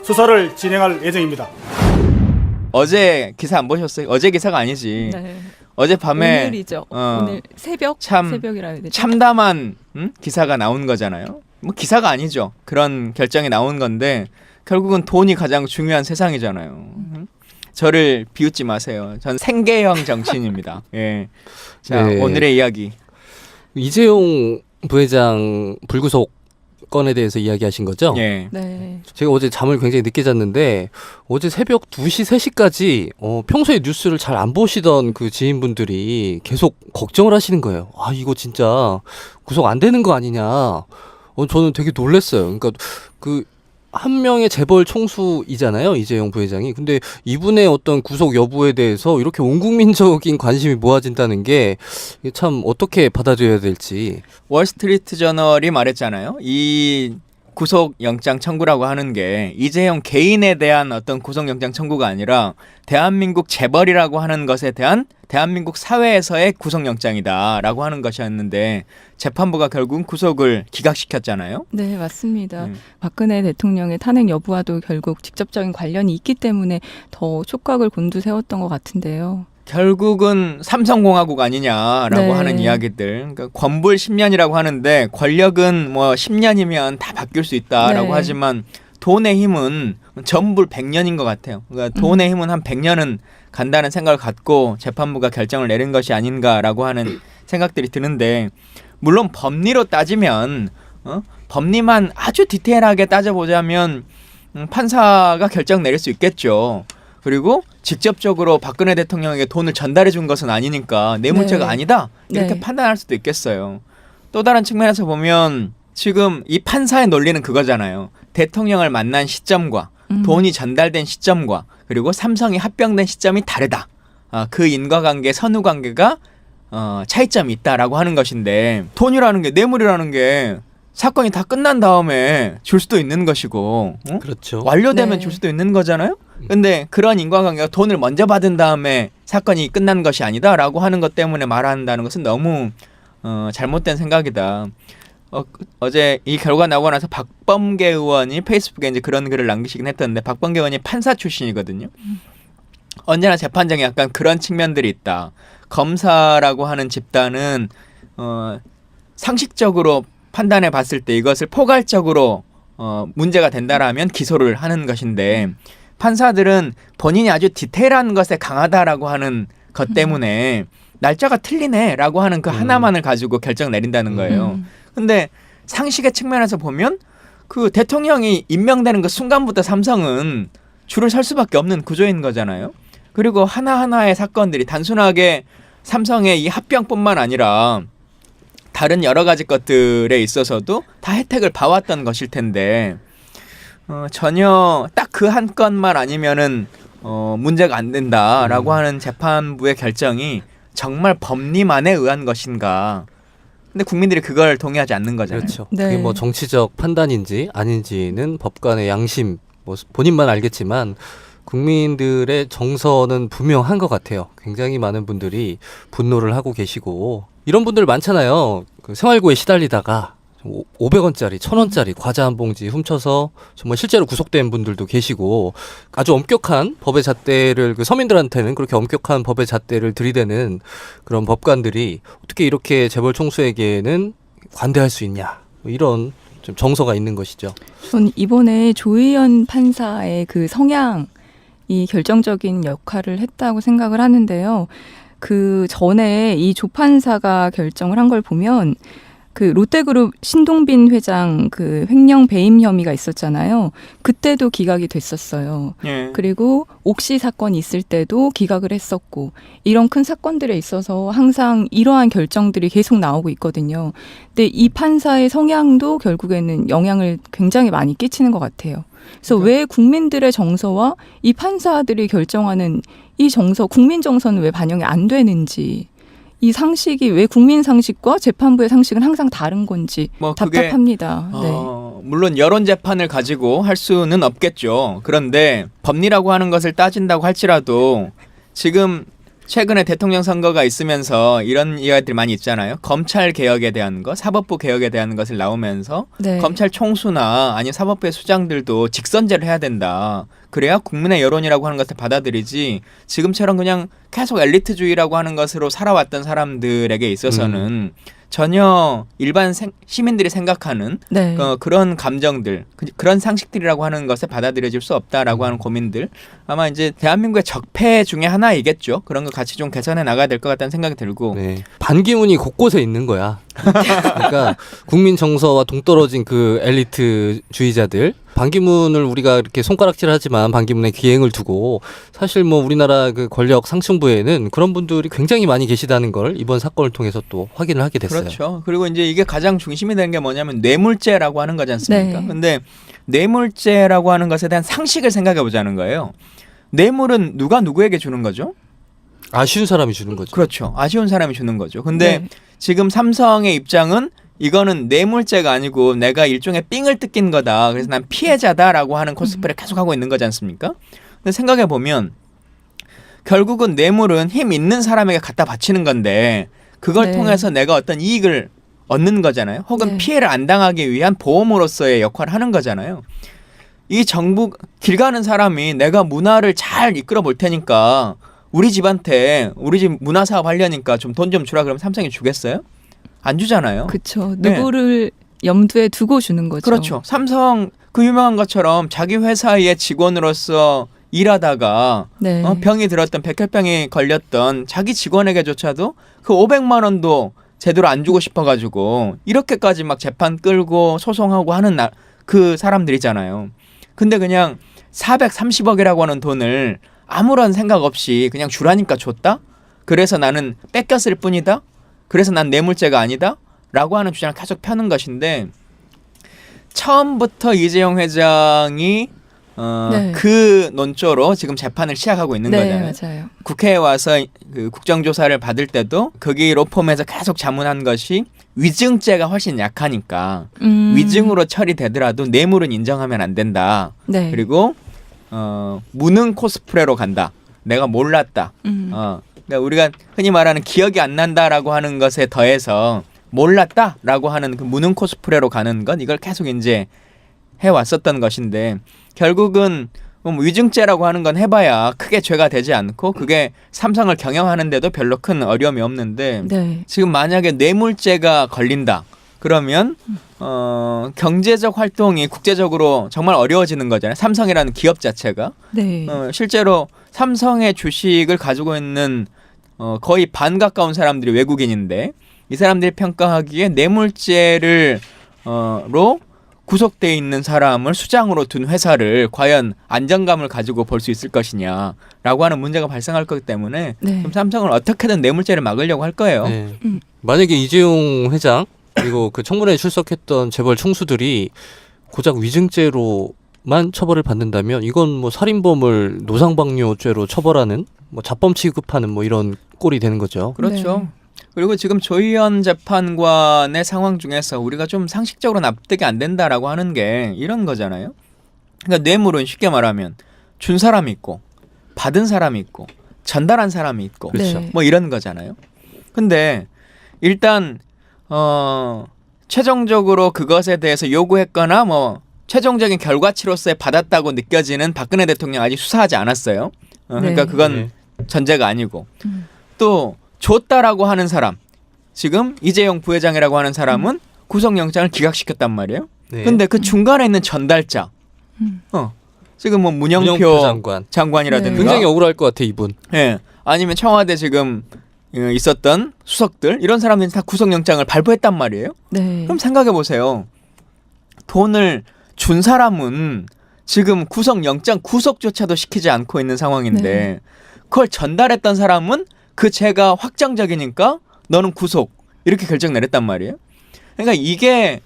수사를 진행할 예정입니다. 어제 기사 안 보셨어요? 어제 기사가 아니지. 네. 어제 밤에 오늘이죠. 오늘 새벽이라 해야 되죠. 참담한 기사가 나온 거잖아요. 뭐 기사가 아니죠. 그런 결정이 나온 건데 결국은 돈이 가장 중요한 세상이잖아요. 저를 비웃지 마세요. 전 생계형 정치인입니다. 예. 자, 네. 오늘의 이야기. 이재용 부회장 불구속 건에 대해서 이야기하신 거죠? 예. 네. 제가 어제 잠을 굉장히 늦게 잤는데 어제 새벽 2시, 3시까지 평소에 뉴스를 잘 안 보시던 그 지인분들이 계속 걱정을 하시는 거예요. 아, 이거 진짜 구속 안 되는 거 아니냐. 저는 되게 놀랐어요. 그러니까 그 한 명의 재벌 총수이잖아요, 이재용 부회장이. 근데 이분의 어떤 구속 여부에 대해서 이렇게 온 국민적인 관심이 모아진다는 게 참 어떻게 받아들여야 될지. 월스트리트 저널이 말했잖아요. 이 구속영장 청구라고 하는 게 이재용 개인에 대한 어떤 구속영장 청구가 아니라 대한민국 재벌이라고 하는 것에 대한 대한민국 사회에서의 구속영장이다라고 하는 것이었는데 재판부가 결국 구속을 기각시켰잖아요. 네, 맞습니다. 박근혜 대통령의 탄핵 여부와도 결국 직접적인 관련이 있기 때문에 더 촉각을 곤두세웠던 것 같은데요. 결국은 삼성공화국 아니냐라고 네. 하는 이야기들. 그러니까 권불 10년이라고 하는데 권력은 뭐 10년이면 다 바뀔 수 있다라고 네. 하지만 돈의 힘은 전불 100년인 것 같아요. 그러니까 돈의 힘은 한 100년은 간다는 생각을 갖고 재판부가 결정을 내린 것이 아닌가라고 하는 생각들이 드는데 물론 법리로 따지면 법리만 아주 디테일하게 따져보자면 판사가 결정 내릴 수 있겠죠. 그리고 직접적으로 박근혜 대통령에게 돈을 전달해 준 것은 아니니까 뇌물죄가 네. 아니다 이렇게 네. 판단할 수도 있겠어요. 또 다른 측면에서 보면 지금 이 판사의 논리는 그거잖아요. 대통령을 만난 시점과 돈이 전달된 시점과 그리고 삼성이 합병된 시점이 다르다. 그 인과관계, 선후관계가 차이점이 있다라고 하는 것인데 돈이라는 게 뇌물이라는 게 사건이 다 끝난 다음에 줄 수도 있는 것이고 그렇죠. 완료되면 네. 줄 수도 있는 거잖아요. 근데 그런 인과관계가 돈을 먼저 받은 다음에 사건이 끝난 것이 아니다라고 하는 것 때문에 말한다는 것은 너무 잘못된 생각이다. 어제 이 결과 나오고 나서 박범계 의원이 페이스북에 이제 그런 글을 남기시긴 했던데 박범계 의원이 판사 출신이거든요. 언제나 재판장에 약간 그런 측면들이 있다. 검사라고 하는 집단은 상식적으로 판단해 봤을 때 이것을 포괄적으로 문제가 된다라면 기소를 하는 것인데 판사들은 본인이 아주 디테일한 것에 강하다라고 하는 것 때문에 날짜가 틀리네라고 하는 그 하나만을 가지고 결정 내린다는 거예요. 근데 상식의 측면에서 보면 그 대통령이 임명되는 그 순간부터 삼성은 줄을 설 수밖에 없는 구조인 거잖아요. 그리고 하나하나의 사건들이 단순하게 삼성의 이 합병뿐만 아니라 다른 여러 가지 것들에 있어서도 다 혜택을 봐왔던 것일 텐데 전혀 딱 그 한 건만 아니면은 문제가 안 된다라고 하는 재판부의 결정이 정말 법리만에 의한 것인가? 근데 국민들이 그걸 동의하지 않는 거잖아요. 그렇죠. 네. 그게 뭐 정치적 판단인지 아닌지는 법관의 양심, 뭐 본인만 알겠지만 국민들의 정서는 분명한 것 같아요. 굉장히 많은 분들이 분노를 하고 계시고 이런 분들 많잖아요. 그 생활고에 시달리다가 500원짜리, 1000원짜리 과자 한 봉지 훔쳐서 정말 실제로 구속된 분들도 계시고 아주 엄격한 법의 잣대를 그 서민들한테는 그렇게 엄격한 법의 잣대를 들이대는 그런 법관들이 어떻게 이렇게 재벌 총수에게는 관대할 수 있냐 뭐 이런 좀 정서가 있는 것이죠. 전 이번에 조희연 판사의 그 성향이 결정적인 역할을 했다고 생각을 하는데요. 그 전에 이 조 판사가 결정을 한 걸 보면 그 롯데그룹 신동빈 회장 그 횡령 배임 혐의가 있었잖아요. 그때도 기각이 됐었어요. 예. 그리고 옥시 사건이 있을 때도 기각을 했었고 이런 큰 사건들에 있어서 항상 이러한 결정들이 계속 나오고 있거든요. 근데 이 판사의 성향도 결국에는 영향을 굉장히 많이 끼치는 것 같아요. 그래서 왜 국민들의 정서와 이 판사들이 결정하는 이 정서, 국민 정서는 왜 반영이 안 되는지 이 상식이 왜 국민 상식과 재판부의 상식은 항상 다른 건지 뭐 그게, 답답합니다. 네. 물론 여론 재판을 가지고 할 수는 없겠죠. 그런데 법리라고 하는 것을 따진다고 할지라도 지금 최근에 대통령 선거가 있으면서 이런 이야기들이 많이 있잖아요. 검찰 개혁에 대한 것, 사법부 개혁에 대한 것을 나오면서 네. 검찰 총수나 아니면 사법부의 수장들도 직선제를 해야 된다. 그래야 국민의 여론이라고 하는 것을 받아들이지 지금처럼 그냥 계속 엘리트주의라고 하는 것으로 살아왔던 사람들에게 있어서는 전혀 일반 시민들이 생각하는 네. 그런 감정들, 그런 상식들이라고 하는 것에 받아들여질 수 없다라고 하는 고민들 아마 이제 대한민국의 적폐 중에 하나이겠죠. 그런 거 같이 좀 개선해 나가야 될 것 같다는 생각이 들고 네. 반기문이 곳곳에 있는 거야. 그러니까 국민 정서와 동떨어진 그 엘리트주의자들. 반기문을 우리가 이렇게 손가락질하지만 반기문의 기행을 두고 사실 뭐 우리나라 그 권력 상층부에는 그런 분들이 굉장히 많이 계시다는 걸 이번 사건을 통해서 또 확인을 하게 됐어요. 그렇죠. 그리고 이제 이게 가장 중심이 되는 게 뭐냐면 뇌물죄라고 하는 거지 않습니까? 네. 근데 뇌물죄라고 하는 것에 대한 상식을 생각해 보자는 거예요. 뇌물은 누가 누구에게 주는 거죠? 아쉬운 사람이 주는 거죠. 그렇죠. 아쉬운 사람이 주는 거죠. 근데 네. 지금 삼성의 입장은 이거는 뇌물죄가 아니고 내가 일종의 삥을 뜯긴 거다. 그래서 난 피해자다라고 하는 코스프레를 계속하고 있는 거지 않습니까? 근데 생각해 보면 결국은 뇌물은 힘 있는 사람에게 갖다 바치는 건데 그걸 네. 통해서 내가 어떤 이익을 얻는 거잖아요. 혹은 네. 피해를 안 당하기 위한 보험으로서의 역할을 하는 거잖아요. 이 정부 길 가는 사람이 내가 문화를 잘 이끌어 볼 테니까 우리 집한테 우리 집 문화 사업 하려니까 좀 돈 좀 주라 그러면 삼성이 주겠어요? 안 주잖아요. 그렇죠. 네. 누구를 염두에 두고 주는 거죠. 그렇죠. 삼성 그 유명한 것처럼 자기 회사의 직원으로서 일하다가 네. 병이 들었던 백혈병이 걸렸던 자기 직원에게조차도 그 500만 원도 제대로 안 주고 싶어가지고 이렇게까지 막 재판 끌고 소송하고 하는 그 사람들이잖아요. 근데 그냥 430억이라고 하는 돈을 아무런 생각 없이 그냥 주라니까 줬다? 그래서 나는 뺏겼을 뿐이다? 그래서 난 뇌물죄가 아니다? 라고 하는 주장을 계속 펴는 것인데 처음부터 이재용 회장이 네. 그 논조로 지금 재판을 시작하고 있는 네, 거잖아요. 맞아요. 국회에 와서 그 국정조사를 받을 때도 거기 로펌에서 계속 자문한 것이 위증죄가 훨씬 약하니까 위증으로 처리되더라도 뇌물은 인정하면 안 된다. 네. 그리고 무능 코스프레로 간다. 내가 몰랐다. 그러니까 우리가 흔히 말하는 기억이 안 난다라고 하는 것에 더해서 몰랐다라고 하는 그 무능 코스프레로 가는 건 이걸 계속 이제 해왔었던 것인데 결국은 위증죄라고 하는 건 해봐야 크게 죄가 되지 않고 그게 삼성을 경영하는데도 별로 큰 어려움이 없는데 네. 지금 만약에 뇌물죄가 걸린다 그러면 경제적 활동이 국제적으로 정말 어려워지는 거잖아요. 삼성이라는 기업 자체가 네. 실제로 삼성의 주식을 가지고 있는 거의 반 가까운 사람들이 외국인인데 이 사람들이 평가하기에 뇌물죄를 로 구속돼 있는 사람을 수장으로 둔 회사를 과연 안정감을 가지고 볼 수 있을 것이냐라고 하는 문제가 발생할 거기 때문에 네. 그럼 삼성은 어떻게든 뇌물죄를 막으려고 할 거예요. 네. 만약에 이재용 회장 그리고 그 청문회에 출석했던 재벌 총수들이 고작 위증죄로만 처벌을 받는다면 이건 뭐 살인범을 노상방뇨죄로 처벌하는 뭐 자범 취급하는 뭐 이런 꼴이 되는 거죠. 그렇죠. 네. 그리고 지금 조희연 재판관의 상황 중에서 우리가 좀 상식적으로 납득이 안 된다라고 하는 게 이런 거잖아요. 그러니까 뇌물은 쉽게 말하면 준 사람이 있고 받은 사람이 있고 전달한 사람이 있고 그렇죠. 네. 뭐 이런 거잖아요. 근데 일단 최종적으로 그것에 대해서 요구했거나 뭐 최종적인 결과치로서 받았다고 느껴지는 박근혜 대통령 아직 수사하지 않았어요. 그러니까 네. 그건 네. 전제가 아니고 또 줬다라고 하는 사람 지금 이재용 부회장이라고 하는 사람은 구속영장을 기각시켰단 말이에요. 네. 근데 그 중간에 있는 전달자 지금 뭐 문영표 장관 장관이라든가 네. 굉장히 억울할 것 같아 이분. 예, 아니면 청와대 지금 있었던 수석들 이런 사람들이 다 구속영장을 발부했단 말이에요. 네. 그럼 생각해 보세요. 돈을 준 사람은 지금 구속영장 구속조차도 시키지 않고 있는 상황인데 네. 그걸 전달했던 사람은 그 죄가 확정적이니까 너는 구속 이렇게 결정 내렸단 말이에요. 그러니까 이게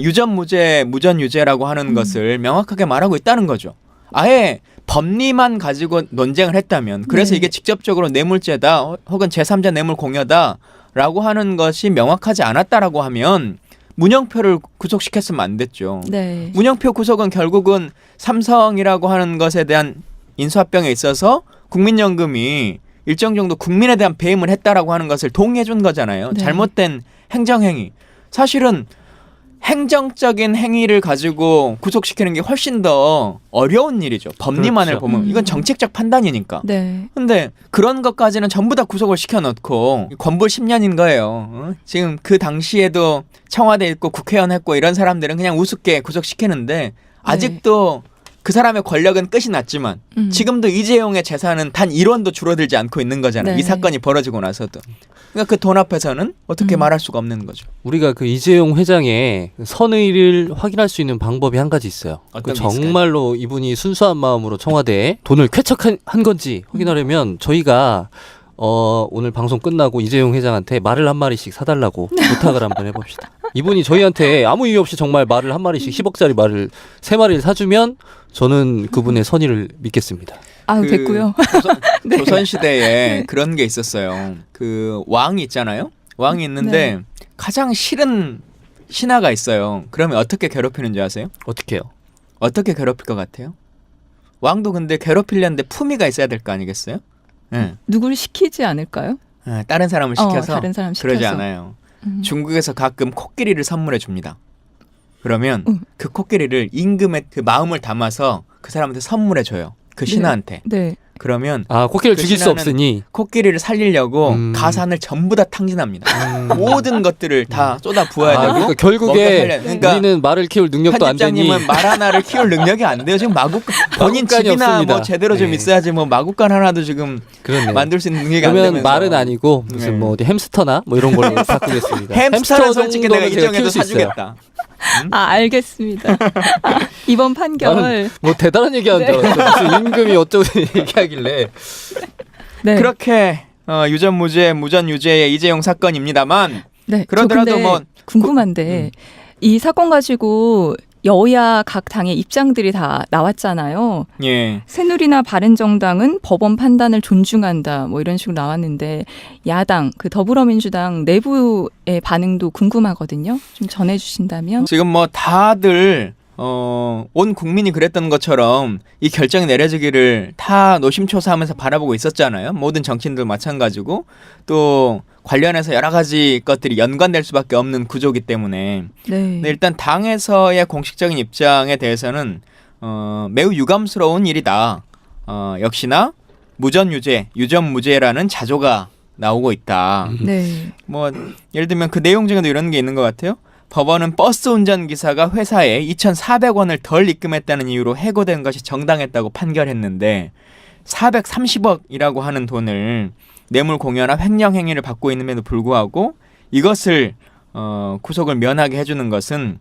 유전무죄, 무전유죄라고 하는 것을 명확하게 말하고 있다는 거죠. 아예 법리만 가지고 논쟁을 했다면 그래서 네. 이게 직접적으로 뇌물죄다 혹은 제3자 뇌물 공여다라고 하는 것이 명확하지 않았다라고 하면 문영표를 구속시켰으면 안 됐죠. 네. 문영표 구속은 결국은 삼성이라고 하는 것에 대한 인수합병에 있어서 국민연금이 일정 정도 국민에 대한 배임을 했다라고 하는 것을 동의해 준 거잖아요. 네. 잘못된 행정행위. 사실은 행정적인 행위를 가지고 구속시키는 게 훨씬 더 어려운 일이죠. 법리만을 그렇죠. 보면 이건 정책적 판단이니까. 네. 근데 그런 것까지는 전부 다 구속을 시켜놓고 권불 10년인 거예요. 지금 그 당시에도 청와대 있고 국회의원 했고 이런 사람들은 그냥 우습게 구속시키는데 아직도 그 사람의 권력은 끝이 났지만 지금도 이재용의 재산은 단 1원도 줄어들지 않고 있는 거잖아요. 네. 이 사건이 벌어지고 나서도. 그러니까 그 돈 앞에서는 어떻게 말할 수가 없는 거죠. 우리가 그 이재용 회장의 선의를 확인할 수 있는 방법이 한 가지 있어요. 어떤 게 정말로 이분이 순수한 마음으로 청와대에 돈을 쾌척한 건지 확인하려면 저희가 오늘 방송 끝나고 이재용 회장한테 말을 한 마리씩 사달라고 부탁을 한번 해봅시다. 이분이 저희한테 아무 이유 없이 정말 말을 한 마리씩 10억짜리 말을 3마리를 사주면 저는 그분의 선의를 믿겠습니다. 아유, 됐고요. 네. 조선시대에 그런 게 있었어요. 그 왕이 있잖아요. 왕이 있는데 가장 싫은 신하가 있어요. 그러면 어떻게 괴롭히는지 아세요? 어떻게 해요? 어떻게 괴롭힐 것 같아요? 왕도 근데 괴롭히려는데 품위가 있어야 될 거 아니겠어요? 네. 누굴 시키지 않을까요? 다른 사람을 시켜서 다른 사람 시켜서. 그러지 않아요. 중국에서 가끔 코끼리를 선물해 줍니다. 그러면 그 코끼리를 임금의 그 마음을 담아서 그 사람한테 선물해 줘요. 그 신하한테. 네. 그러면 코끼리를 그 죽일 수 신하는 없으니 코끼리를 살리려고 가산을 전부 다 탕진합니다. 모든 것들을 다 쏟아 부어야 되고 그러니까 결국에 먹여 살려- 그러니까 우리는 말을 키울 능력도 안 되니 편집장님은 말 하나를 키울 능력이 안 돼요. 지금 본인 마구간이 집이나 없습니다. 뭐 제대로 좀 네. 있어야지 뭐 마구간 하나도 지금 그렇네. 만들 수 있는 능력이 안 그러면 되면서 말은 아니고 무슨 네. 뭐 어디 햄스터나 뭐 이런 걸로 바꾸겠습니다. 햄스터는 솔직히 내가 정도는 제가 이정해도 키울 수 있어요. 사주겠다. 알겠습니다. 이번 판결. 나는 뭐 대단한 얘기하는 줄 알았어. 무슨 임금이 어쩌고 얘기하길래. 네. 그렇게 유전무죄 무전유죄의 이재용 사건입니다만 네. 그러더라도 저 근데 뭐 궁금한데 이 사건 가지고 여야 각 당의 입장들이 다 나왔잖아요. 예. 새누리나 바른정당은 법원 판단을 존중한다 뭐 이런 식으로 나왔는데 야당 그 더불어민주당 내부의 반응도 궁금하거든요. 좀 전해주신다면. 지금 뭐 다들 온 국민이 그랬던 것처럼 이 결정이 내려지기를 다 노심초사하면서 바라보고 있었잖아요. 모든 정치인들 마찬가지고 또 관련해서 여러 가지 것들이 연관될 수밖에 없는 구조기 때문에 네. 근데 일단 당에서의 공식적인 입장에 대해서는 매우 유감스러운 일이다. 역시나 무전유죄, 유전무죄라는 자조가 나오고 있다. 네. 뭐 예를 들면 그 내용 중에도 이런 게 있는 것 같아요. 법원은 버스 운전기사가 회사에 2,400원을 덜 입금했다는 이유로 해고된 것이 정당했다고 판결했는데 430억이라고 하는 돈을 뇌물 공여나 횡령 행위를 받고 있음에도 불구하고 이것을 구속을 면하게 해주는 것은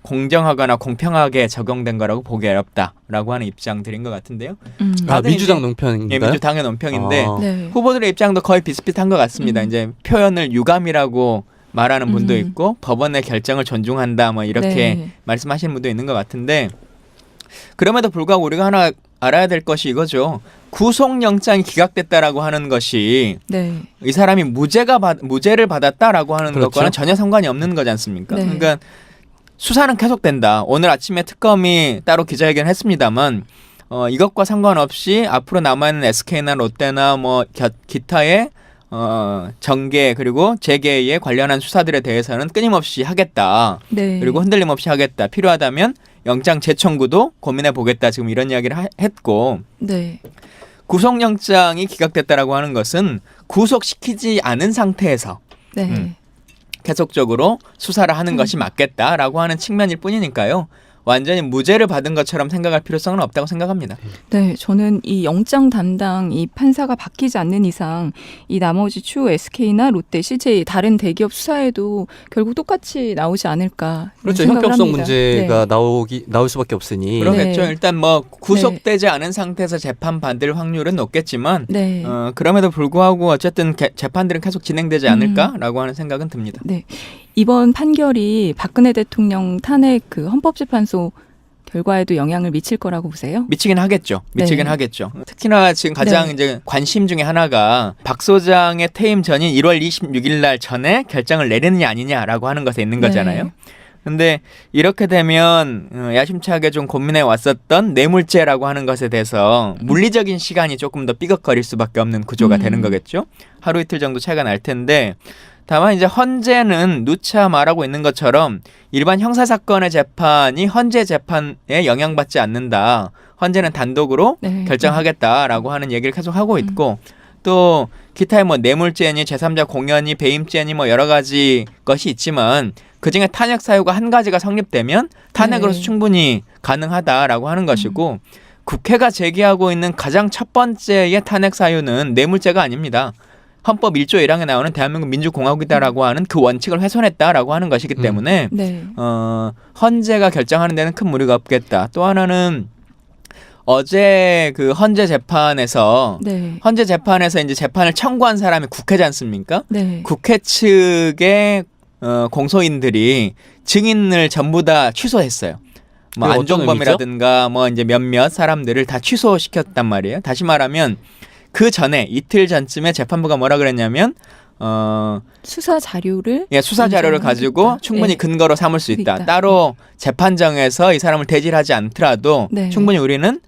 공정하거나 공평하게 적용된 거라고 보기 어렵다라고 하는 입장들인 것 같은데요. 다들 민주당 이제- 논편인가요? 예, 민주당의 논평인데 네. 후보들의 입장도 거의 비슷비슷한 것 같습니다. 이제 표현을 유감이라고 말하는 분도 있고 법원의 결정을 존중한다 뭐 이렇게 네. 말씀하시는 분도 있는 것 같은데 그럼에도 불구하고 우리가 하나 알아야 될 것이 이거죠. 구속영장이 기각됐다라고 하는 것이 네. 이 사람이 무죄를 받았다라고 하는 그렇죠. 것과는 전혀 상관이 없는 거지 않습니까? 네. 그러니까 수사는 계속된다. 오늘 아침에 특검이 따로 기자회견을 했습니다만 이것과 상관없이 앞으로 남아있는 SK나 롯데나 뭐 기타의 정계 그리고 재계에 관련한 수사들에 대해서는 끊임없이 하겠다. 네. 그리고 흔들림 없이 하겠다. 필요하다면 영장 재청구도 고민해 보겠다. 지금 이런 이야기를 했고 네. 구속영장이 기각됐다라고 하는 것은 구속시키지 않은 상태에서 네. 계속적으로 수사를 하는 것이 맞겠다라고 하는 측면일 뿐이니까요. 완전히 무죄를 받은 것처럼 생각할 필요성은 없다고 생각합니다. 네, 저는 이 영장 담당 이 판사가 바뀌지 않는 이상 이 나머지 추후 SK나 롯데 CJ 다른 대기업 수사에도 결국 똑같이 나오지 않을까. 그렇죠. 생각을 형평성 합니다. 문제가 네. 나올 수밖에 없으니. 그러겠죠. 네. 일단 뭐 구속되지 않은 상태에서 재판 받을 확률은 높겠지만 네. 그럼에도 불구하고 어쨌든 재판들은 계속 진행되지 않을까라고 하는 생각은 듭니다. 네. 이번 판결이 박근혜 대통령 탄핵 그 헌법재판소 결과에도 영향을 미칠 거라고 보세요? 미치긴 하겠죠. 미치긴 네. 하겠죠. 특히나 지금 가장 네. 이제 관심 중에 하나가 박 소장의 퇴임 전인 1월 26일 날 전에 결정을 내리느냐 아니냐라고 하는 것에 있는 네. 거잖아요. 근데 이렇게 되면 야심차게 좀 고민해 왔었던 뇌물죄라고 하는 것에 대해서 물리적인 시간이 조금 더 삐걱거릴 수밖에 없는 구조가 되는 거겠죠. 하루 이틀 정도 차이가 날 텐데 다만 이제 헌재는 누차 말하고 있는 것처럼 일반 형사 사건의 재판이 헌재 재판에 영향받지 않는다. 헌재는 단독으로 네. 결정하겠다라고 하는 얘기를 계속 하고 있고 또 기타의 뭐 뇌물죄니 제3자 공연이 배임죄니 뭐 여러 가지 것이 있지만 그중에 탄핵 사유가 한 가지가 성립되면 탄핵으로서 네. 충분히 가능하다라고 하는 것이고 국회가 제기하고 있는 가장 첫 번째의 탄핵 사유는 뇌물죄가 아닙니다. 헌법 1조 1항에 나오는 대한민국 민주공화국이다라고 하는 그 원칙을 훼손했다라고 하는 것이기 때문에 네. 헌재가 결정하는 데는 큰 무리가 없겠다. 또 하나는 어제 그 헌재 재판에서 네. 이제 재판을 청구한 사람이 국회지 않습니까? 네. 국회 측의 공소인들이 증인을 전부 다 취소했어요. 뭐 그게 어떤 안종범이라든가 뭐 이제 몇몇 사람들을 다 취소시켰단 말이에요. 다시 말하면 그 전에 이틀 전쯤에 재판부가 뭐라 그랬냐면 수사 자료를 수사 자료를 인정하고 가지고 있다. 충분히 네. 근거로 삼을 수 있다. 있다. 따로 재판정에서 이 사람을 대질하지 않더라도 네. 충분히 우리는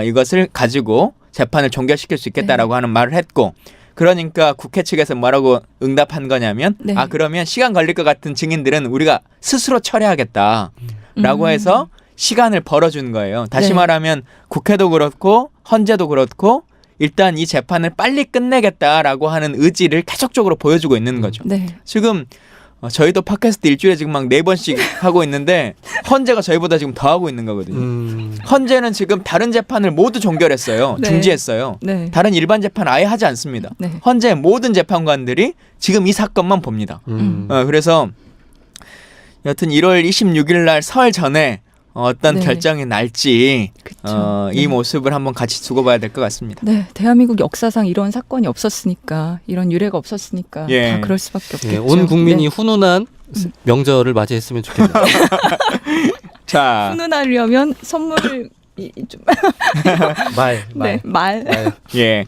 이것을 가지고 재판을 종결시킬 수 있겠다라고 하는 말을 했고 그러니까 국회 측에서 뭐라고 응답한 거냐면 네. 그러면 시간 걸릴 것 같은 증인들은 우리가 스스로 처리하겠다라고 해서 시간을 벌어준 거예요. 다시 네. 말하면 국회도 그렇고 헌재도 그렇고 일단 이 재판을 빨리 끝내겠다라고 하는 의지를 계속적으로 보여주고 있는 거죠. 네. 지금 저희도 팟캐스트 일주일에 지금 막 4번씩 하고 있는데 헌재가 저희보다 지금 더 하고 있는 거거든요. 헌재는 지금 다른 재판을 모두 종결했어요. 네. 중지했어요. 네. 다른 일반 재판 아예 하지 않습니다. 네. 헌재 모든 재판관들이 지금 이 사건만 봅니다. 그래서 여튼 1월 26일 날 설 전에 어떤 네. 결정이 날지 그쵸. 이 네. 모습을 한번 같이 두고 봐야 될 것 같습니다. 네, 대한민국 역사상 이런 사건이 없었으니까 이런 유례가 없었으니까 예. 다 그럴 수밖에 없겠죠. 예, 온 국민이 네. 훈훈한 명절을 맞이했으면 좋겠네요. 자, 훈훈하려면 선물 좀 말. 네, 말. 예.